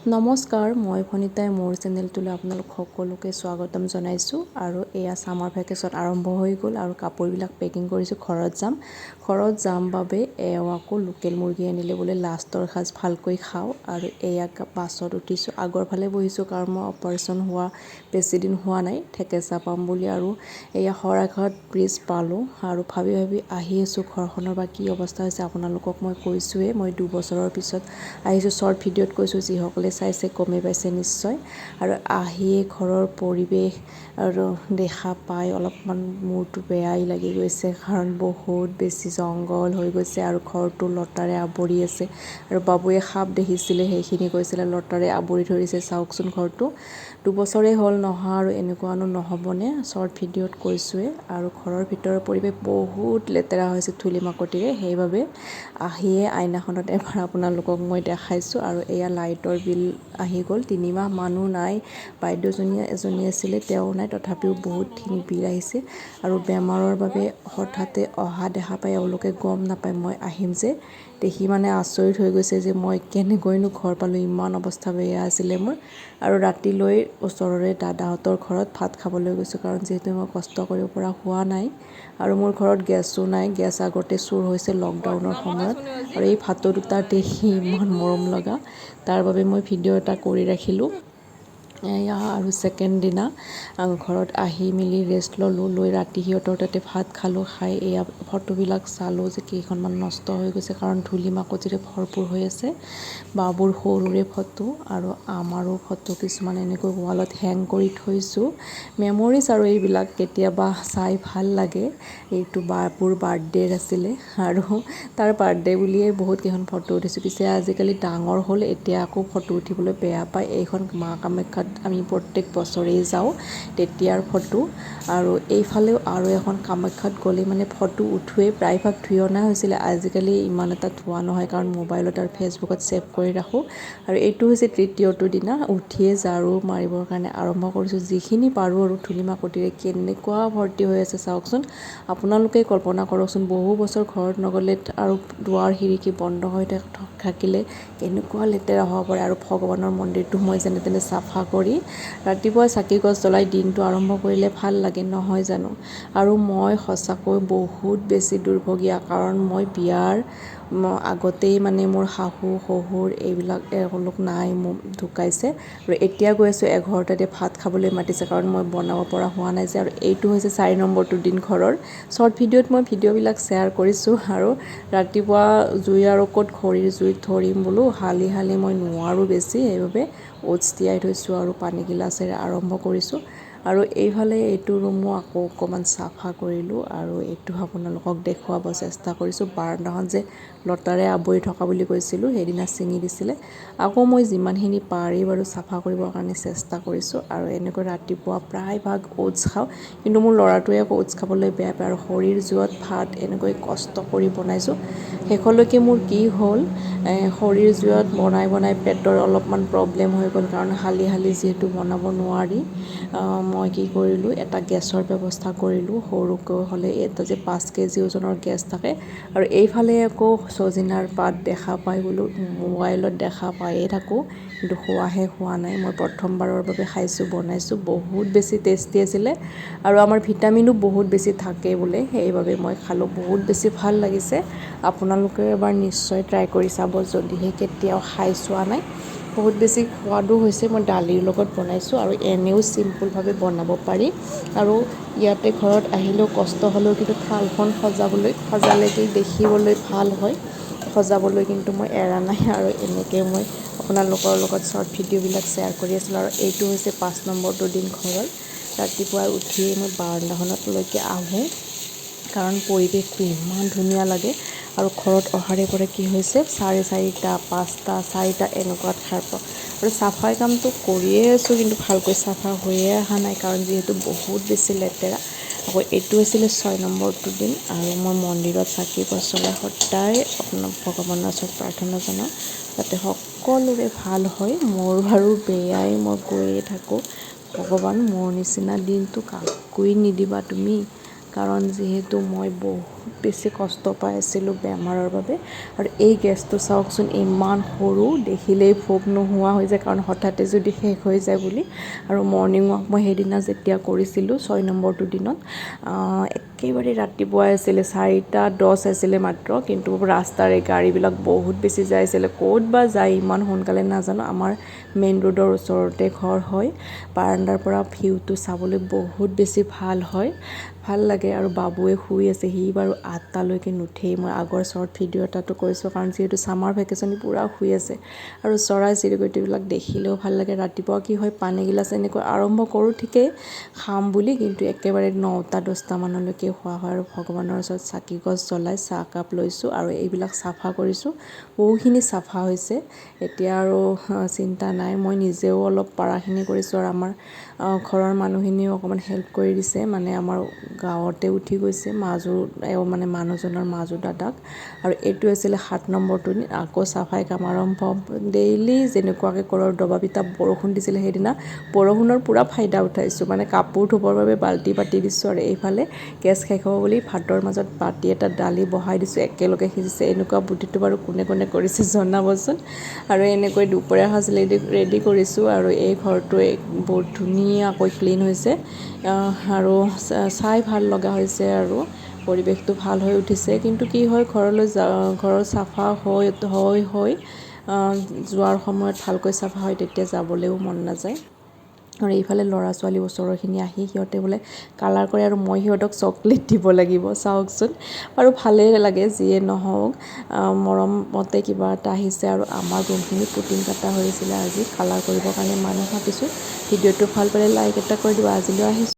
নমস্কাৰ, মই ভনিতাই মোৰ চেনেলটোলৈ আপোনালোক সকলোকে স্বাগতম জনাইছোঁ। আৰু এয়া ছামাৰ ভেকেশ্যন আৰম্ভ হৈ গ'ল আৰু কাপোৰবিলাক পেকিং কৰিছোঁ। ঘৰত যাম বাবে আকৌ লোকেল মুৰ্গী আনিলে বোলে লাষ্টৰ সাজ ভালকৈ খাওঁ। আৰু এয়া বাছত উঠিছোঁ, আগৰ ফালে বহিছোঁ কাৰণ মই অপাৰেশ্যন হোৱা বেছি দিন হোৱা নাই, ঠেকেচা পাম বুলি। আৰু এয়া শৰাইঘাট ব্ৰিজ পালোঁ আৰু ভাবি আহি আছোঁ ঘৰখনৰ বা কি অৱস্থা হৈছে আপোনালোকক মই কৈছোঁৱেই। মই 2 বছৰৰ পিছত আহিছোঁ, শ্বৰ্ট ভিডিঅ'ত কৈছোঁ, যিসকলে চাইছে গমেই পাইছে নিশ্চয়। আৰু আহিয়ে ঘৰৰ পৰিৱেশ আৰু দেখা পাই অলপমান মূৰটো বেয়াই লাগি গৈছে, কাৰণ বহুত বেছি জংঘল হৈ গৈছে আৰু ঘৰটো লতাৰে আৱৰি আছে। আৰু বাবুয়ে সাপ দেখিছিলে, সেইখিনি কৈছিলে লতাৰে আৱৰি ধৰিছে। চাওকচোন ঘৰটো 2 বছৰেই হ'ল নহা আৰু এনেকুৱানো নহ'বনে, শ্বৰ্ট ভিডিঅ'ত কৈছোঁৱে। আৰু ঘৰৰ ভিতৰৰ পৰিৱেশ বহুত লেতেৰা হৈছে ধূলি মাকতিৰে, সেইবাবে আহিয়ে আইনাখনত এবাৰ আপোনালোকক মই দেখাইছোঁ। আৰু এয়া লাইটৰ বিল আহি গ'ল, 3 মাহ মানুহ নাই। এজনী আছিলে, তেওঁ নাই, তথাপিও বহুতখিনি বিল আহিছে। আৰু বেমাৰৰ বাবে হঠাতে অহা দেখা পাই এওঁলোকে গম নাপায় মই আহিম যে, দেখি মানে আচৰিত হৈ গৈছে যে মই কেনেকৈনো ঘৰ পালোঁ, ইমান অৱস্থা বেয়া আছিলে মোৰ। আৰু ৰাতিলৈ ওচৰৰে দাদাহঁতৰ ঘৰত ভাত খাবলৈ গৈছোঁ, কাৰণ যিহেতু মই কষ্ট কৰিব পৰা হোৱা নাই। আৰু মোৰ ঘৰত গেছো নাই, গেছ আগতে চুৰ হৈছে লকডাউনৰ সময়ত। আৰু এই ভাতৌ দুটা দেখি ইমান মৰম লগা, তাৰ বাবে মই ভিডিঅ' এটা কৰি ৰাখিলোঁ। এয়া আৰু ছেকেণ্ড দিনা ঘৰত আহি মেলি ৰেষ্ট ল'লোঁ, লৈ ৰাতি সিহঁতৰ তাতে ভাত খালোঁ। খাই এয়া ফটোবিলাক চালোঁ যে কেইখনমান নষ্ট হৈ গৈছে, কাৰণ ধূলি মাকতিৰে ভৰপূৰ হৈ আছে। বাবুৰ সৰুৰে ফটো আৰু আমাৰো ফটো কিছুমান এনেকৈ ৱালত হেং কৰি থৈছোঁ, মেমৰিজ। আৰু এইবিলাক কেতিয়াবা চাই ভাল লাগে। এইটো বাবুৰ বাৰ্থডেৰ আছিলে আৰু তাৰ বাৰ্থডে বুলিয়েই বহুত কেইখন ফটো উঠিছোঁ। পিছে আজিকালি ডাঙৰ হ'ল, এতিয়া আকৌ ফটো উঠিবলৈ বেয়া পায়। এইখন মা কামাখ্যাত আমি প্ৰত্যেক বছৰেই যাওঁ, তেতিয়াৰ ফটো। আৰু এইফালেও আৰু এখন কামাখ্যাত গ'লে মানে ফটো উঠোৱেই, প্ৰায়ভাগ ধুই অনা হৈছিলে। আজিকালি ইমান এটা ধোৱা নহয়, কাৰণ মোবাইলত আৰু ফেচবুকত ছেভ কৰি ৰাখোঁ। আৰু এইটো হৈছে তৃতীয়টো দিনা, উঠিয়ে ঝাৰু মাৰিবৰ কাৰণে আৰম্ভ কৰিছোঁ, যিখিনি পাৰোঁ আৰু ধূলি মাকতিৰে কেনেকুৱা ভৰ্তি হৈ আছে চাওকচোন। আপোনালোকে কল্পনা কৰকচোন, বহু বছৰ ঘৰত নগ'লে আৰু দুৱাৰ খিৰিকী বন্ধ হৈ থাকিলে কেনেকুৱা লেতেৰা হ'ব পাৰে। আৰু ভগৱানৰ মন্দিৰটো মই যেনে তেনে চাফা কৰি ৰাতিপুৱা চাকি গছ জ্বলাই দিনটো আৰম্ভ কৰিলে ভাল লাগে, নহয় জানো। আৰু মই সঁচাকৈ বহুত বেছি দুৰ্ভগীয়া, কাৰণ মই বিয়াৰ আগতেই মানে মোৰ শাহু শহুৰ এইবিলাক এওঁলোক নাই, ঢুকাইছে। আৰু এতিয়া গৈ আছোঁ এঘৰ তাতে ভাত খাবলৈ মাতিছে, কাৰণ মই বনাব পৰা হোৱা নাই যে। আৰু এইটো হৈছে 4 নম্বৰটো দিন ঘৰৰ। শ্বৰ্ট ভিডিঅ'ত মই ভিডিঅ'বিলাক শ্বেয়াৰ কৰিছোঁ। আৰু ৰাতিপুৱা জুই আৰু ক'ত খৰিৰ জুইত ধৰিম বোলো, হালি মই নোৱাৰোঁ বেছি, সেইবাবে অ'টছ তিয়াই থৈছোঁ আৰু পানী গিলাচেৰে আৰম্ভ কৰিছোঁ। আৰু এইফালে এইটো ৰুমো আকৌ অকণমান চাফা কৰিলোঁ, আৰু এইটো আপোনালোকক দেখুৱাব চেষ্টা কৰিছোঁ। বাৰান্দাখন যে লতাৰে আৱৰি থকা বুলি কৈছিলোঁ, সেইদিনা ছিঙি দিছিলে। আকৌ মই যিমানখিনি পাৰি বাৰু চাফা কৰিবৰ কাৰণে চেষ্টা কৰিছোঁ। আৰু এনেকৈ ৰাতিপুৱা প্ৰায়ভাগ অ'টছ খাওঁ, কিন্তু মোৰ ল'ৰাটোৱে আকৌ অ'টছ খাবলৈ বেয়া পায়। আৰু খৰিৰ জুইত ভাত এনেকৈ কষ্ট কৰি বনাইছোঁ। শেষলৈকে মোৰ কি হ'ল, খৰিৰ জুইত বনাই পেটৰ অলপমান প্ৰব্লেম হৈ গ'ল, কাৰণ হালি যিহেতু বনাব নোৱাৰি। মই কি কৰিলোঁ, এটা গেছৰ ব্যৱস্থা কৰিলোঁ, সৰুকৈ হ'লে এটা যে 5 কেজি ওজনৰ গেছ থাকে। আৰু এইফালে আকৌ ছজিনাৰ পাত দেখা পাই বোলো, মোবাইলত দেখা পায়ে থাকোঁ, কিন্তু খোৱাহে হোৱা নাই। মই প্ৰথমবাৰৰ বাবে খাইছোঁ, বনাইছোঁ, বহুত বেছি টেষ্টি আছিলে। আৰু আমাৰ ভিটামিনো বহুত বেছি থাকে বোলে, সেইবাবে মই খালোঁ, বহুত বেছি ভাল লাগিছে। আপোনালোকে এবাৰ নিশ্চয় ট্ৰাই কৰি চাব, যদিহে কেতিয়াও খাই চোৱা নাই। বহুত বেছি সোৱাদো হৈছে। মই দালিৰ লগত বনাইছোঁ, আৰু এনেও চিম্পুলভাৱে বনাব পাৰি। আৰু ইয়াতে ঘৰত আহিলেও কষ্ট হ'লেও কিন্তু থালখন সজালে কি দেখিবলৈ ভাল হয়, সজাবলৈ কিন্তু মই এৰা নাই। আৰু এনেকৈ মই আপোনালোকৰ লগত শ্বৰ্ট ভিডিঅ'বিলাক শ্বেয়াৰ কৰি আছিলোঁ। আৰু এইটো হৈছে 5 নম্বৰটো দিন ঘৰৰ। ৰাতিপুৱা উঠিয়েই মই বাৰান্দাখনলৈকে আহোঁ, কাৰণ পৰিৱেশটো ইমান ধুনীয়া লাগে। আৰু ঘৰত অহাৰে পৰা কি হৈছে, 4:30, 5টা, 4টা এনেকুৱাত সাৰ পাওঁ। আৰু চাফাই কামটো কৰিয়ে আছোঁ, কিন্তু ভালকৈ চাফা হৈয়ে অহা নাই, কাৰণ যিহেতু বহুত বেছি লেতেৰা। আকৌ এইটো আছিলে 6 নম্বৰটো দিন। আৰু মই মন্দিৰত চাকি গছ জ্বলাই সদায় আপোনাৰ ভগৱানৰ ওচৰত প্ৰাৰ্থনা জনাওঁ, যাতে সকলোৰে ভাল হয়। মোৰ বাৰু বেয়াই, মই কৈয়ে থাকোঁ, ভগৱান মোৰ নিচিনা দিনটো কাকোৱে নিদিবা তুমি। কাৰণ যিহেতু মই বহুত বেছি কষ্ট পাই আছিলোঁ বেমাৰৰ বাবে আৰু এই গেছটো চাওকচোন ইমান সৰু দেখিলেই ভোক নোহোৱা হৈ যায় কাৰণ হঠাতে যদি শেষ হৈ যায় বুলি আৰু মৰ্ণিং ৱাক মই সেইদিনা যেতিয়া কৰিছিলোঁ 6 নম্বৰটো দিনত একেবাৰে ৰাতিপুৱাই আছিলে 4:10 আছিলে মাত্ৰ কিন্তু ৰাস্তাৰে গাড়ীবিলাক বহুত বেছি যাই আছিলে ক'ত বা যায় ইমান সোনকালে নাজানো আমাৰ মেইন ৰোডৰ ওচৰতে ঘৰ হয় বাৰাণ্ডাৰ পৰা ভিউটো চাবলৈ বহুত বেছি ভাল হয় ভাল লাগে আৰু বাবুৱে শুই আছে সি বাৰু 8টালৈকে নুঠেই মই আগৰ শ্বৰ্ট ভিডিঅ' এটাতো কৈছোঁ কাৰণ যিহেতু ছামাৰ ভেকেশ্যন পূৰা শুই আছে আৰু চৰাই চিৰিকটিবিলাক দেখিলেও ভাল লাগে ৰাতিপুৱা কি হয় পানী গিলাচ এনেকৈ আৰম্ভ কৰোঁ ঠিকেই খাম বুলি কিন্তু একেবাৰে 9টা-10টা মানলৈকে খোৱা হয় আৰু ভগৱানৰ ওচৰত চাকি গছ জ্বলাই চাহকাপ লৈছোঁ আৰু এইবিলাক চাফা কৰিছোঁ বহুখিনি চাফা হৈছে এতিয়া আৰু চিন্তা নাই মই নিজেও অলপ পাৰাখিনি কৰিছোঁ আৰু আমাৰ ঘৰৰ মানুহখিনিও অকণমান হেল্প কৰি দিছে মানে আমাৰ গাঁৱতে উঠি গৈছে মানে মানুহজনৰ মাজু দাদাক আৰু এইটো আছিলে 7 নম্বৰটো আকৌ চাফাই কাম আৰম্ভ ডেইলি যেনেকুৱাকৈ কৰোঁ দবা পিটা বৰষুণ দিছিলে সেইদিনা বৰষুণৰ পূৰা ফাইদা উঠাইছোঁ মানে কাপোৰ ধুবৰ বাবে বাল্টি পাতি দিছোঁ আৰু এইফালে গেছ শেষ হ'ব বুলি ভাতৰ মাজত বাতি এটা দালি বহাই দিছোঁ একেলগে সিজিছে এনেকুৱা বুদ্ধিটো বাৰু কোনে কোনে কৰিছে জনাবচোন আৰু এনেকৈ দুপৰীয়া সাজ ৰেডি কৰিছোঁ আৰু এই ঘৰটো বহুত ধুনীয়াকৈ ক্লিন হৈছে আৰু চাই ভাল লগা হৈছে আৰু পৰিৱেশটো ভাল হৈ উঠিছে কিন্তু কি হয় ঘৰৰ চাফা হৈ যোৱাৰ সময়ত ভালকৈ চাফা হয় তেতিয়া যাবলৈও মন নাযায় আৰু এইফালে ল'ৰা ছোৱালী ওচৰৰখিনি আহি সিহঁতে বোলে কালাৰ কৰে আৰু মই সিহঁতক চকলেট দিব লাগিব চাওকচোন আৰু ভালেই লাগে যিয়ে নহওক মৰমতে কিবা এটা আহিছে আৰু আমাৰ ৰুমখিনি পুটিং কটা হৈছিলে আজি কালাৰ কৰিবৰ কাৰণে মানুহ মাতিছোঁ ভিডিঅ'টো ভাল পালে লাইক এটা কৰি দিব আজিলৈ আহিছোঁ